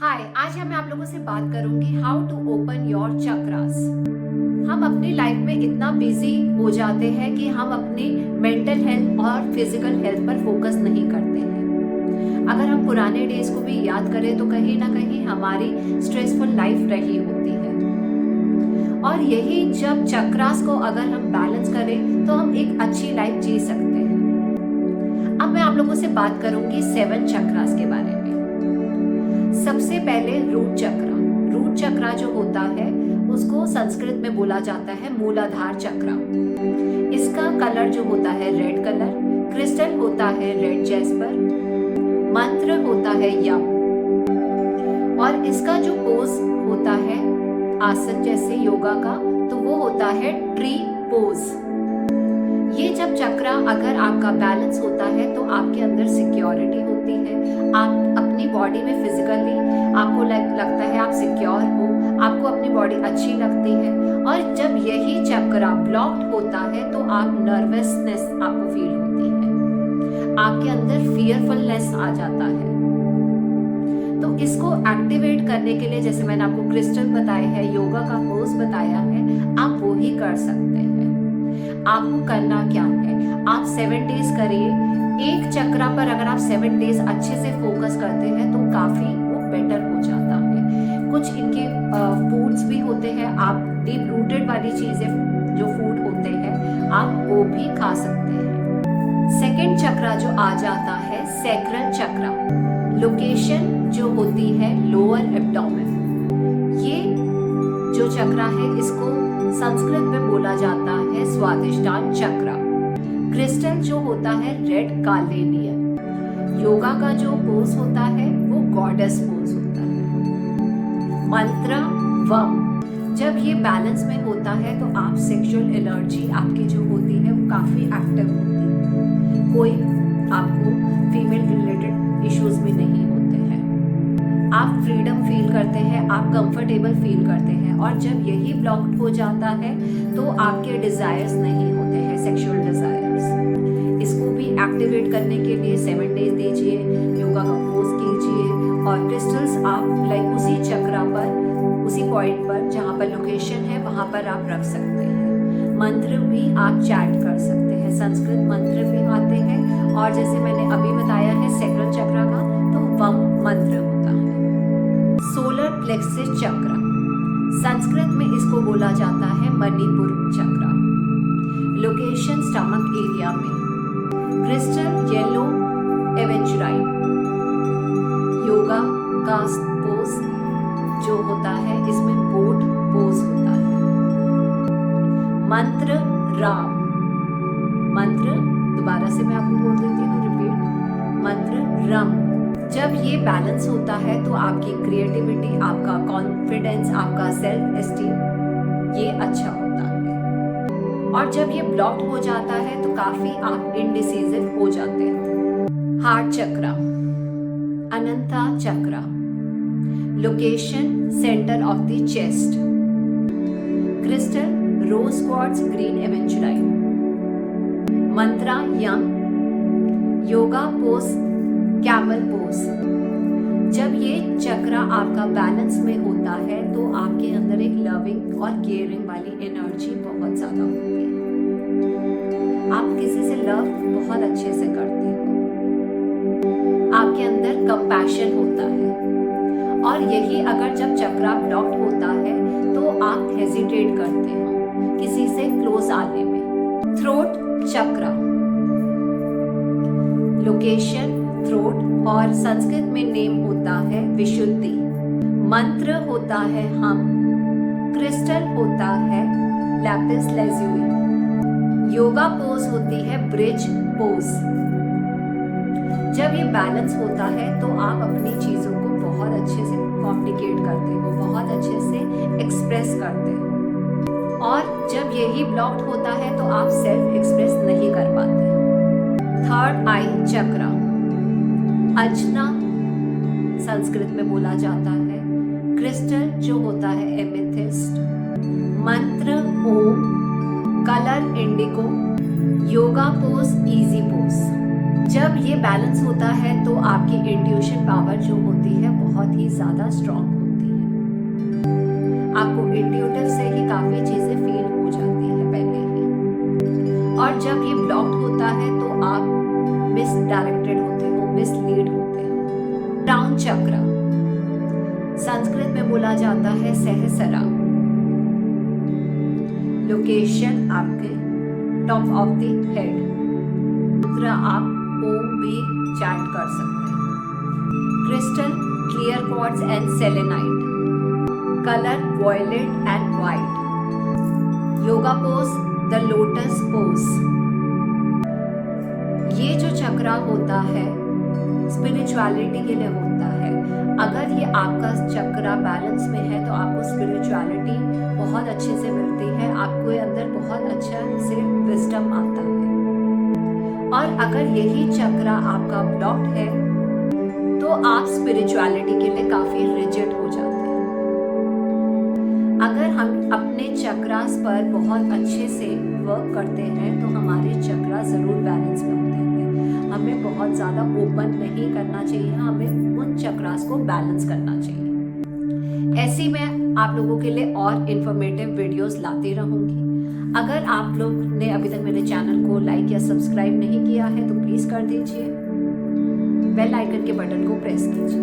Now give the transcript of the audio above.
हाय, आज मैं आप लोगों से बात करूंगी how to open your chakras. हम अपनी लाइफ में इतना बिजी हो जाते हैं कि हम अपनी मेंटल हेल्थ और फिजिकल हेल्थ पर फोकस नहीं करते हैं। अगर हम पुराने डेज को भी याद करें तो कहीं ना कहीं हमारी स्ट्रेसफुल लाइफ रही होती है, और यही जब चक्रास को अगर हम बैलेंस करें तो हम एक अच्छी लाइफ जी सकते हैं। अब मैं आप लोगों से बात करूंगी 7 चक्रास के बारे में। सबसे पहले रूट चक्र। रूट चक्र जो होता है उसको संस्कृत में बोला जाता है मूलाधार चक्र। इसका कलर जो होता है रेड कलर, क्रिस्टल होता है रेड जैस्पर, मंत्र होता है यम, और इसका जो पोज होता है आसन जैसे योगा का तो वो होता है ट्री पोज। ये जब चक्र अगर आपका बैलेंस होता है तो आपके अंदर सिक्योरिटी होती है। आप अपनी बॉडी में फिजिकली आपको लगता है आप सिक्योर हो, आपको अपनी बॉडी अच्छी लगती है। और जब यही चक्र ब्लॉक्ड होता है तो आप नर्वसनेस आपको फील होती है, आपके अंदर फियरफुलनेस आ जाता है। तो इसको एक्टिवेट करने के लिए जैसे मैंने आपको क्रिस्टल बताया है, योगा का पोज बताया है, आप वो ही कर सकते हैं। आपको करना क्या है, आप 7 डेज करिए। एक चक्रा पर अगर आप 7 डेज अच्छे से फोकस करते हैं तो काफी वो बेटर हो जाता है। कुछ इनके फूड्स भी होते हैं, आप डीप रूटेड वाली चीजें जो फूड होते हैं आप वो भी खा सकते हैं। सेकंड चक्रा जो आ जाता है सैक्रल चक्रा। लोकेशन जो होती है लोअर एब्डोमेन। ये जो चक्रा है इसको संस्कृत में बोला जाता है स्वादिष्टान चक्र। क्रिस्टल जो होता है रेड कार्नेलियन। योगा का जो पोज होता है वो गॉडेस पोज होता है। मंत्र वम। जब ये बैलेंस में होता है तो आप सेक्सुअल एनर्जी आपकी जो होती है वो काफी एक्टिव होती है। कोई आपको फीमेल रिलेटेड इश्यूज भी नहीं होते हैं। आप फ्रीडम फील करते हैं, आप कंफर्टेबल फील करते हैं। और जब यही ब्लॉक्ड हो जाता है तो आपके डिजायर्स नहीं होते हैं, सेक्सुअल डिजायर्स। इसको भी एक्टिवेट करने के लिए 7 डेज दीजिए, योगा का पोज कीजिए, और क्रिस्टल्स आप लाइक उसी चक्रा पर, उसी पॉइंट पर जहाँ पर लोकेशन है वहाँ पर आप रख सकते हैं। मंत्र भी आप चैट कर सकते हैं, संस्कृत मंत्र भी आते हैं। और जैसे मैंने अभी बताया है सैक्रल चक्र का तो वम मंत्र होता है। सोलर प्लेक्सस चक्र, संस्कृत में इसको बोला जाता है Manipur chakra. Location stomach area में। Crystal yellow aventurine. योगा का पोज जो होता है इसमें बोट पोज होता है। मंत्र राम। मंत्र दोबारा से मैं आपको बोल देती हूँ, रिपीट, मंत्र रम। जब ये बैलेंस होता है तो आपकी क्रिएटिविटी, आपका कॉन्फिडेंस, आपका सेल्फ एस्टीम ये अच्छा होता है। और जब ये ब्लॉक्ड हो जाता है तो काफी आप इनडिसिजिव हो जाते हो। Heart chakra, Ananta chakra. Location centre of the chest. Crystal rose quartz green aventurine. Mantra यम। Yoga pose camel pose. जब ये चक्र आपका बैलेंस में होता है तो आपके अंदर एक लविंग और केयरिंग वाली एनर्जी बहुत ज्यादा होती है। आप किसी से लव बहुत अच्छे से करते हो, आपके अंदर कंपैशन होता है। और यही अगर जब चक्र ब्लॉक्ड होता है तो आप हेजिटेट करते हो किसी से क्लोज आने में। थ्रोट चक्र। लोकेशन थ्रोट, और संस्कृत में नेम होता है विशुद्धि। मंत्र होता है हम। क्रिस्टल होता है लैपिस लेज़ुली। योगा पोज होती है ब्रिज पोज। जब ये बैलेंस होता है तो आप अपनी चीजों को बहुत अच्छे से कम्युनिकेट करते हो, बहुत अच्छे से एक्सप्रेस करते हो। और जब यही ब्लॉक्ड होता है तो आप सेल्फ एक्सप्रेस नहीं कर पाते हो। थर्ड आई चक्र, अजना संस्कृत में बोला जाता है। क्रिस्टल जो होता है एमेथिस्ट। मंत्र ओम। Colour indigo. Yoga pose easy pose. जब ये बैलेंस होता है तो आपकी इंट्यूशन पावर जो होती है बहुत ही ज़्यादा स्ट्रांग होती है। आपको इंट्यूटिव से ही काफ़ी चीज़ें फील हो जाती है पहले ही। और जब ये ब्लॉक्ड होता है तो आप मिसडायरेक्टेड होते हो, मिसलीड होते हो। क्राउन चक्र संस्कृत में बोला जाता है सहस्रा। लोकेशन आपके टॉप ऑफ द हेड। आप वो भी चैट कर सकते हैं। Crystal clear quartz and selenite. Colour violet and white. Yoga pose the lotus pose. ये जो चक्रा होता है स्पिरिचुअलिटी के लिए होता है। अगर ये आपका चक्रा बैलेंस में है तो आपको स्पिरिचुअलिटी बहुत अच्छे से मिलती है, आपके अंदर बहुत अच्छा से विजडम आता है। और अगर यही चक्रा आपका ब्लॉक्ड है तो आप स्पिरिचुअलिटी के लिए काफी रिजिड हो जाते हैं। अगर हम अपने चक्रास पर बहुत अच्छे से वर्क करते हैं तो हमारे चक्रा जरूर बैलेंस में होते हैं। हमें बहुत ज़्यादा ओपन नहीं करना चाहिए, हमें उन चक्रास को बैलेंस करना चाहिए। ऐसी मैं आप लोगों के लिए और इन्फॉर्मेटिव वीडियोस लाती रहूँगी। अगर आप लोग ने अभी तक मेरे चैनल को लाइक या सब्सक्राइब नहीं किया है तो प्लीज़ कर दीजिए। बेल आइकन के बटन को प्रेस कीजिए।